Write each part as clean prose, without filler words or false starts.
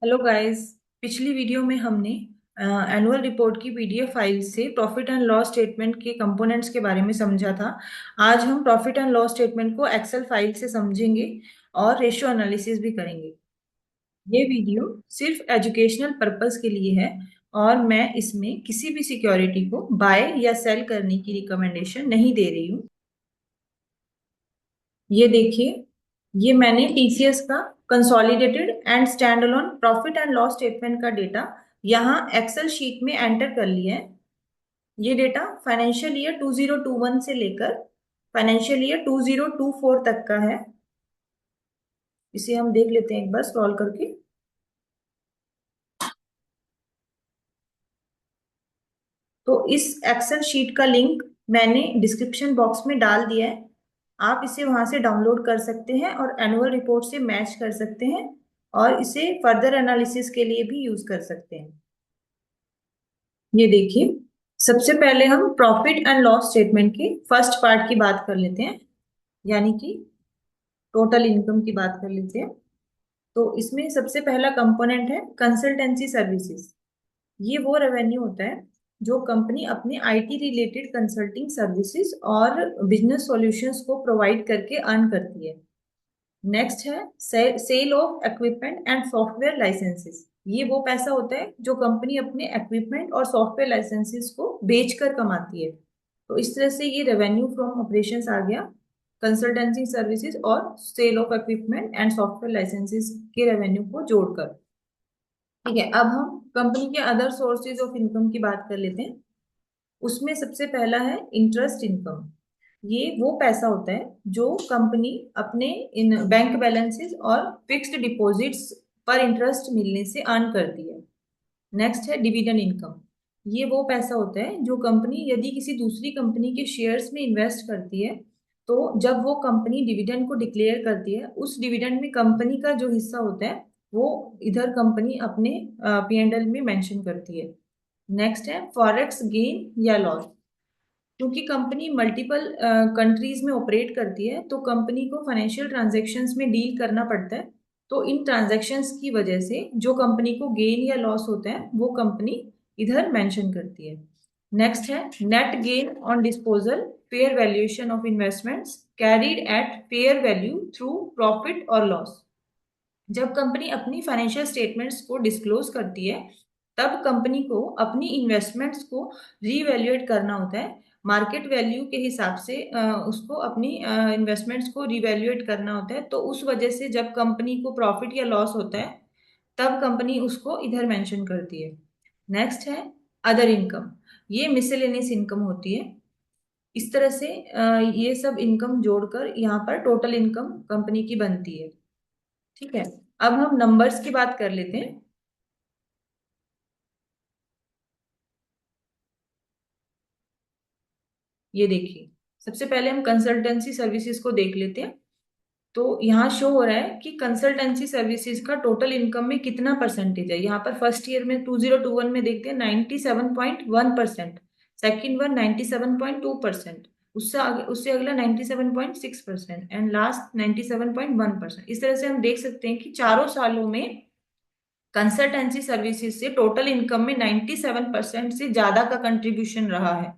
Hello guys. पिछली video में हमने एनुअल रिपोर्ट की पीडीएफ फाइल से प्रॉफिट एंड लॉस स्टेटमेंट के कंपोनेंट्स के बारे में समझा था। आज हम प्रॉफिट एंड लॉस स्टेटमेंट को एक्सेल फाइल से समझेंगे और रेशियो एनालिसिस भी करेंगे। ये वीडियो सिर्फ एजुकेशनल पर्पस के लिए है और मैं इसमें किसी भी सिक्योरिटी को बाय या सेल करने की रिकमेंडेशन नहीं दे रही हूँ। ये देखिए, ये मैंने टीसीएस का consolidated and stand alone profit and loss statement का डेटा यहाँ एक्सेल शीट में एंटर कर लिया है। ये डेटा फाइनेंशियल ईयर 2021 से लेकर फाइनेंशियल ईयर 2024 तक का है। इसे हम देख लेते हैं एक बार स्क्रॉल करके। तो इस एक्सेल शीट का लिंक मैंने डिस्क्रिप्शन बॉक्स में डाल दिया है। आप इसे वहां से डाउनलोड कर सकते हैं और एनुअल रिपोर्ट से मैच कर सकते हैं और इसे फर्दर एनालिसिस के लिए भी यूज कर सकते हैं। ये देखिए, सबसे पहले हम प्रॉफिट एंड लॉस स्टेटमेंट के फर्स्ट पार्ट की बात कर लेते हैं, यानी कि टोटल इनकम की बात कर लेते हैं। तो इसमें सबसे पहला कंपोनेंट है कंसल्टेंसी सर्विसेज। ये वो रेवेन्यू होता है जो कंपनी अपने आईटी रिलेटेड कंसल्टिंग सर्विसेज और बिजनेस सॉल्यूशंस को प्रोवाइड करके अर्न करती है। नेक्स्ट है sale of equipment and software licences. ये वो पैसा होता है जो कंपनी अपने इक्विपमेंट और सॉफ्टवेयर लाइसेंसेस को बेचकर कमाती है। तो इस तरह से ये रेवेन्यू फ्रॉम ऑपरेशंस आ गया, कंसल्टेंसी सर्विसेज और sale of equipment and software licences के रेवेन्यू को जोड़कर। ठीक है, अब हम कंपनी के अदर सोर्सेज ऑफ इनकम की बात कर लेते हैं। उसमें सबसे पहला है इंटरेस्ट इनकम। ये वो पैसा होता है जो कंपनी अपने इन बैंक बैलेंसेस और फिक्स्ड डिपॉजिट्स पर इंटरेस्ट मिलने से अर्न करती है। नेक्स्ट है डिविडेंड इनकम। ये वो पैसा होता है जो कंपनी यदि किसी दूसरी कंपनी के शेयर्स में इन्वेस्ट करती है, तो जब वो कंपनी डिविडेंड को डिक्लेयर करती है, उस डिविडेंड में कंपनी का जो हिस्सा होता है वो इधर कंपनी अपने पीएनएल में मेंशन करती है। नेक्स्ट है फॉरेक्स गेन या लॉस। क्योंकि कंपनी मल्टीपल कंट्रीज में ऑपरेट करती है, तो कंपनी को फाइनेंशियल ट्रांजैक्शंस में डील करना पड़ता है। तो इन ट्रांजैक्शंस की वजह से जो कंपनी को गेन या लॉस होता है वो कंपनी इधर मेंशन करती है। नेक्स्ट है net gain on disposal, fair valuation of investments carried at fair value through profit और लॉस। जब कंपनी अपनी फाइनेंशियल स्टेटमेंट्स को डिस्क्लोज करती है, तब कंपनी को अपनी इन्वेस्टमेंट्स को रीवैल्यूएट करना होता है। मार्केट वैल्यू के हिसाब से उसको अपनी इन्वेस्टमेंट्स को रिवैल्यूएट करना होता है। तो उस वजह से जब कंपनी को प्रॉफिट या लॉस होता है, तब कंपनी उसको इधर मेंशन करती है। नेक्स्ट है अदर इनकम। ये मिसलेनियस इनकम होती है। इस तरह से ये सब इनकम जोड़कर यहाँ पर टोटल इनकम कंपनी की बनती है। ठीक है, अब हम नंबर्स की बात कर लेते हैं। ये देखिए, सबसे पहले हम कंसल्टेंसी सर्विसेज को देख लेते हैं। तो यहाँ शो हो रहा है कि कंसल्टेंसी सर्विसेज का टोटल इनकम में कितना परसेंटेज है। यहाँ पर फर्स्ट ईयर में 2021 में देखते हैं 97.1%, सेकेंड वन 97.2%, उससे आगे उससे अगला 97.6% एंड लास्ट 97.1%। इस तरह से हम देख सकते हैं कि चारों सालों में कंसल्टेंसी सर्विसेज से टोटल इनकम में 97% से ज्यादा का कंट्रीब्यूशन रहा है।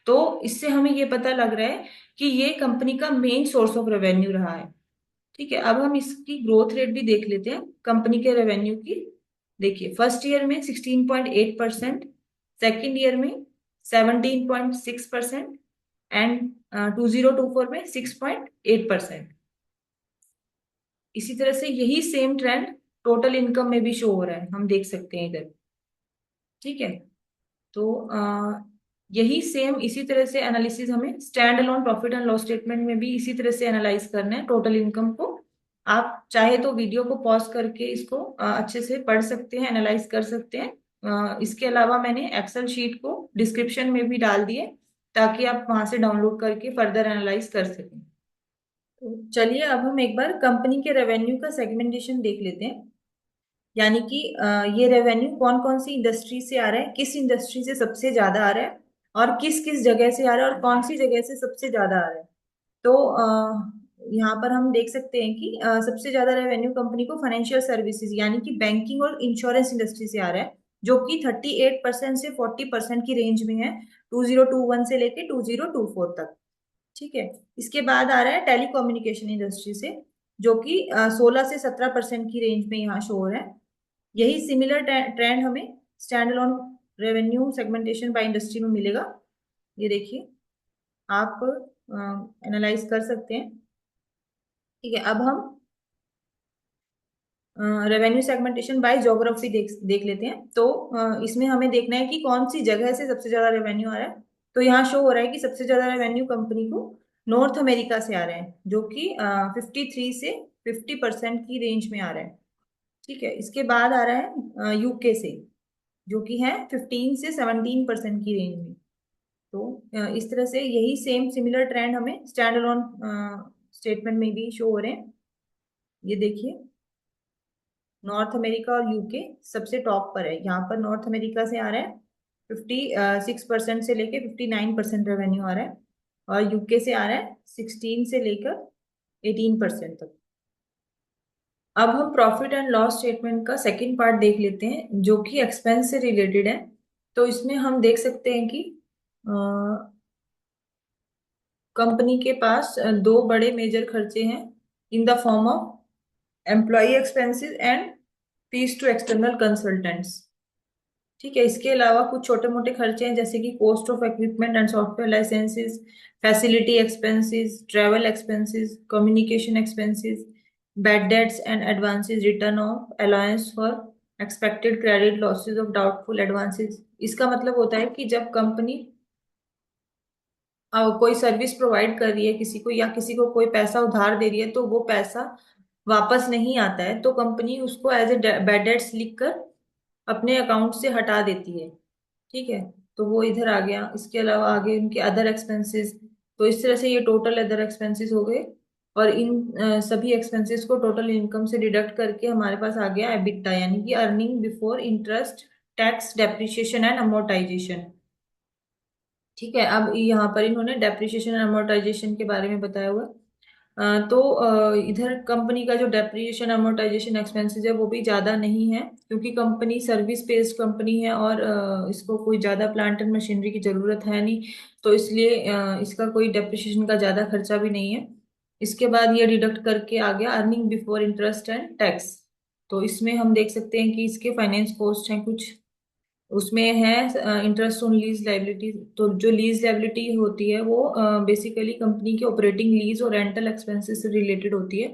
तो इससे हमें ये पता लग रहा है कि ये कंपनी का मेन सोर्स ऑफ रेवेन्यू रहा है। ठीक है, अब हम इसकी ग्रोथ रेट भी देख लेते हैं कंपनी के रेवेन्यू की। देखिए, फर्स्ट ईयर में 16.8%, सेकेंड ईयर में 17.6% एंड 2024 में 6.8%। इसी तरह से यही सेम ट्रेंड टोटल इनकम में भी शो हो रहा है, हम देख सकते हैं इधर। ठीक है, तो यही सेम इसी तरह से एनालिसिस हमें stand alone profit and loss statement में भी इसी तरह से एनालाइज करना है टोटल इनकम को। आप चाहे तो वीडियो को पॉज करके इसको अच्छे से पढ़ सकते हैं, एनालाइज कर सकते हैं। इसके अलावा मैंने एक्सेल शीट को डिस्क्रिप्शन में भी डाल दिए ताकि आप वहां से डाउनलोड करके फर्दर एनालाइज कर सकें। तो चलिए, अब हम एक बार कंपनी के रेवेन्यू का सेगमेंटेशन देख लेते हैं। यानी कि ये रेवेन्यू कौन कौन सी इंडस्ट्री से आ रहा है, किस इंडस्ट्री से सबसे ज्यादा आ रहा है और किस किस जगह से आ रहा है और कौन सी जगह से सबसे ज्यादा आ रहा है। तो यहाँ पर हम देख सकते हैं कि सबसे ज्यादा रेवेन्यू कंपनी को फाइनेंशियल सर्विसेज यानी कि बैंकिंग और इंश्योरेंस इंडस्ट्री से आ रहा है, जो कि 38% से 40% की रेंज में है, 2021 से लेके 2024 तक। ठीक है। इसके बाद आ रहा है टेलीकम्युनिकेशन इंडस्ट्री से, जो कि 16 से 17% की रेंज में यहाँ शो हो रहा है। यही सिमिलर ट्रेंड हमें stand alone revenue segmentation by industry में मिलेगा। ये देखिए, आप एनालाइज कर सकते हैं। ठीक है, अब हम रेवेन्यू सेगमेंटेशन बाय ज्योग्राफी देख देख लेते हैं। तो इसमें हमें देखना है कि कौन सी जगह से सबसे ज्यादा रेवेन्यू आ रहा है। तो यहाँ शो हो रहा है कि सबसे ज्यादा रेवेन्यू कंपनी को नॉर्थ अमेरिका से आ रहे हैं, जो कि 53 से 50% की रेंज में आ रहा है। ठीक है। इसके बाद आ रहा है यूके से, जो कि है 15 से 17% की रेंज में। तो इस तरह से यही सेम सिमिलर ट्रेंड हमें स्टैंड अलोन स्टेटमेंट में भी शो हो रहे हैं। ये देखिए, नॉर्थ अमेरिका और यूके सबसे टॉप पर है। यहाँ पर नॉर्थ अमेरिका से आ रहा है 56% से लेके 59% रेवेन्यू आ रहा है, और यूके से आ रहा है 16 से लेकर 18% तक। अब हम प्रॉफिट एंड लॉस स्टेटमेंट का सेकंड पार्ट देख लेते हैं, जो कि एक्सपेंस से रिलेटेड है। तो इसमें हम देख सकते हैं कि कंपनी के पास दो बड़े मेजर खर्चे हैं in the form of employ expenses and fees to external consultants. ठीक है। इसके अलावा कुछ छोटे मोटे खर्चे हैं, जैसे कि cost of equipment and software licences, facility expenses, travel expenses, communication expenses, bad debts and advances, return of allowance for expected credit losses of doubtful advances. इसका मतलब होता है कि जब कंपनी कोई सर्विस प्रोवाइड कर रही है किसी को, या किसी को कोई पैसा उधार दे रही है, तो वो पैसा वापस नहीं आता है, तो कंपनी उसको एज ए बैड डेट्स लिखकर अपने अकाउंट से हटा देती है। ठीक है। तो वो इधर आ गया। इसके अलावा आगे उनके अदर एक्सपेंसेस। तो इस तरह से ये टोटल अदर एक्सपेंसेस हो गए, और इन सभी एक्सपेंसेस को टोटल इनकम से डिडक्ट करके हमारे पास आ गया एबिटा, यानी कि earning before interest, tax, depreciation and amortisation. ठीक है। अब यहाँ पर इन्होंने डेप्रिसिएशन एंड अमोर्टाइजेशन के बारे में बताया हुआ है। तो इधर कंपनी का जो डेप्रिसिएशन अमोर्टाइजेशन एक्सपेंसेस है वो भी ज़्यादा नहीं है, क्योंकि कंपनी सर्विस बेस्ड कंपनी है, और इसको कोई ज़्यादा प्लांट एंड मशीनरी की ज़रूरत है नहीं। तो इसलिए इसका कोई डेप्रिसिएशन का ज़्यादा खर्चा भी नहीं है। इसके बाद ये डिडक्ट करके आ गया earning before interest and tax. तो इसमें हम देख सकते हैं कि इसके फाइनेंस कॉस्ट हैं कुछ। उसमें है इंटरेस्ट ऑन लीज लाइबिलिटी। तो जो लीज लाइबिलिटी होती है वो बेसिकली कंपनी के ऑपरेटिंग लीज और रेंटल एक्सपेंसेस से रिलेटेड होती है।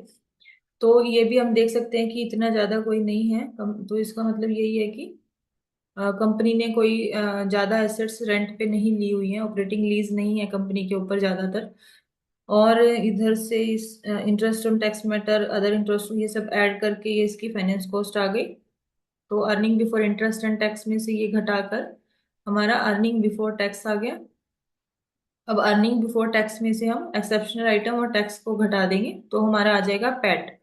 तो ये भी हम देख सकते हैं कि इतना ज्यादा कोई नहीं है तो इसका मतलब यही है कि कंपनी ने कोई ज्यादा एसेट्स रेंट पे नहीं ली हुई है, ऑपरेटिंग लीज नहीं है कंपनी के ऊपर ज्यादातर। और इधर से इस interest on tax matter, other interest, ये सब ऐड करके ये इसकी फाइनेंस कॉस्ट आ गई। तो earning before interest and tax में से ये घटाकर हमारा अर्निंग बिफोर टैक्स आ गया। अब अर्निंग बिफोर टैक्स में से हम एक्सेप्शनल आइटम और टैक्स को घटा देंगे, तो हमारा आ जाएगा पैट,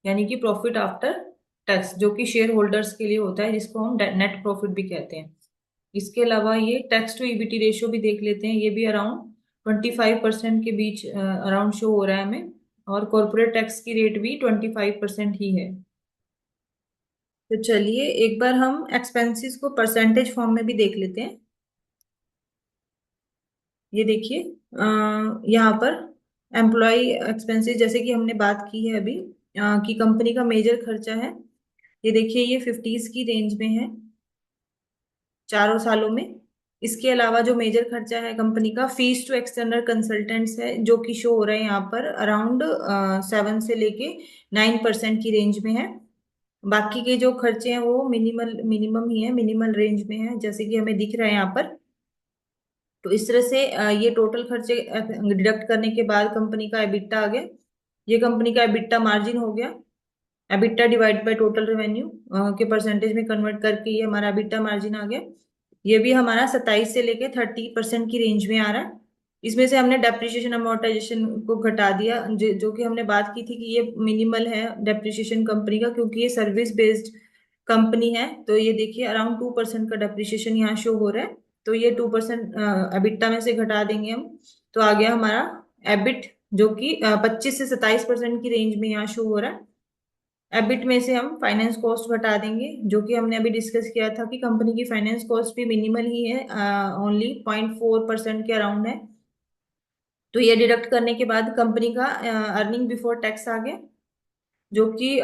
यानी कि प्रॉफिट आफ्टर टैक्स, जो कि शेयर होल्डर्स के लिए होता है, जिसको हम नेट प्रॉफिट भी कहते हैं। इसके अलावा ये टैक्स टू ईबीटी रेशियो भी देख लेते हैं। ये भी अराउंड 25% के बीच अराउंड शो हो रहा है हमें, और कॉर्पोरेट टैक्स की रेट भी 25% ही है। तो चलिए एक बार हम एक्सपेंसेस को परसेंटेज फॉर्म में भी देख लेते हैं। ये देखिए, यहाँ पर एम्प्लॉय एक्सपेंसेस, जैसे कि हमने बात की है अभी, कि कंपनी का मेजर खर्चा है। ये देखिए, ये 50s की रेंज में है चारों सालों में। इसके अलावा जो मेजर खर्चा है कंपनी का, फीस टू एक्सटर्नल कंसल्टेंट्स है, जो कि शो हो रहा है यहाँ पर अराउंड 7 से लेके 9% की रेंज में है। बाकी के जो खर्चे हैं वो मिनिमम ही है, मिनिमल रेंज में है, जैसे कि हमें दिख रहा है यहाँ पर। तो इस तरह से ये टोटल खर्चे डिडक्ट करने के बाद कंपनी का एबिटा आ गया। ये कंपनी का एबिटा मार्जिन हो गया। EBITDA divide by total revenue के परसेंटेज में कन्वर्ट करके ये हमारा एबिटा मार्जिन आ गया। ये भी हमारा 27 से लेके 30% की रेंज में आ रहा है। इसमें से हमने डेप्रिसिएशन अमोर्टाइजेशन को घटा दिया, जो कि हमने बात की थी कि ये मिनिमल है डेप्रिसिएशन कंपनी का, क्योंकि ये सर्विस बेस्ड कंपनी है। तो ये देखिए अराउंड 2% का डेप्रिसिएशन यहाँ शो हो रहा है। तो ये 2% एबिटा में से घटा देंगे हम, तो आ गया हमारा एबिट जो कि 25 से 27% की रेंज में यहाँ शो हो रहा है। एबिट में से हम फाइनेंस कॉस्ट घटा देंगे, जो कि हमने अभी डिस्कस किया था कि कंपनी की फाइनेंस कॉस्ट भी मिनिमल ही है, ओनली 0.4% के अराउंड है। तो ये डिडक्ट करने के बाद कंपनी का अर्निंग बिफोर टैक्स आ गया, जो कि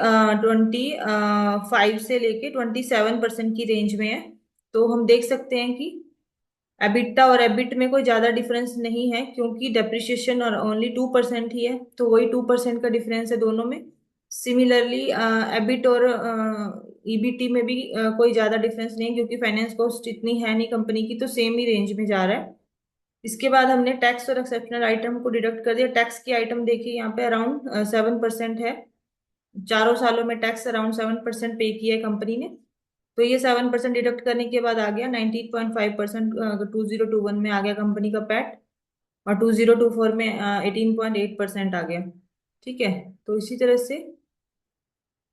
25 से लेके 27% की रेंज में है। तो हम देख सकते हैं कि एबिटा और एबिट में कोई ज्यादा डिफरेंस नहीं है, क्योंकि डेप्रिसिएशन और ओनली 2% ही है, तो वही 2% का डिफरेंस है दोनों में। सिमिलरली एबिट और ईबीटी में भी कोई ज्यादा डिफरेंस नहीं है, क्योंकि फाइनेंस कॉस्ट इतनी है नहीं कंपनी की, तो सेम ही रेंज में जा रहा है। इसके बाद हमने टैक्स और एक्सेप्शनल आइटम को डिडक्ट कर दिया। टैक्स की आइटम देखिए यहाँ पे अराउंड 7% है। चारों सालों में टैक्स अराउंड 7% पे किया है कंपनी ने। तो ये 7% डिडक्ट करने के बाद आ गया 19.5%। 2021 में आ गया कंपनी का पैट, और 2024 में 18.8% आ गया। ठीक है। तो इसी तरह से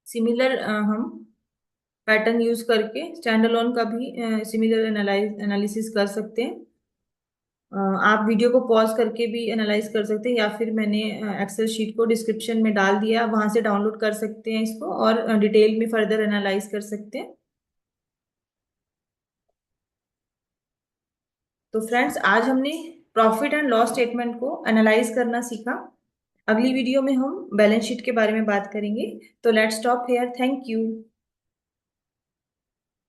सिमिलर हम पैटर्न यूज करके स्टैंड अलोन का भी सिमिलर एनालिसिस कर सकते हैं। आप वीडियो को पॉज करके भी एनालाइज कर सकते हैं, या फिर मैंने एक्सेल शीट को डिस्क्रिप्शन में डाल दिया, वहां से डाउनलोड कर सकते हैं इसको, और डिटेल में फर्दर एनालाइज कर सकते हैं। तो फ्रेंड्स, आज हमने प्रॉफिट एंड लॉस स्टेटमेंट को एनालाइज करना सीखा। अगली वीडियो में हम बैलेंस शीट के बारे में बात करेंगे। तो let's stop hair. Thank you.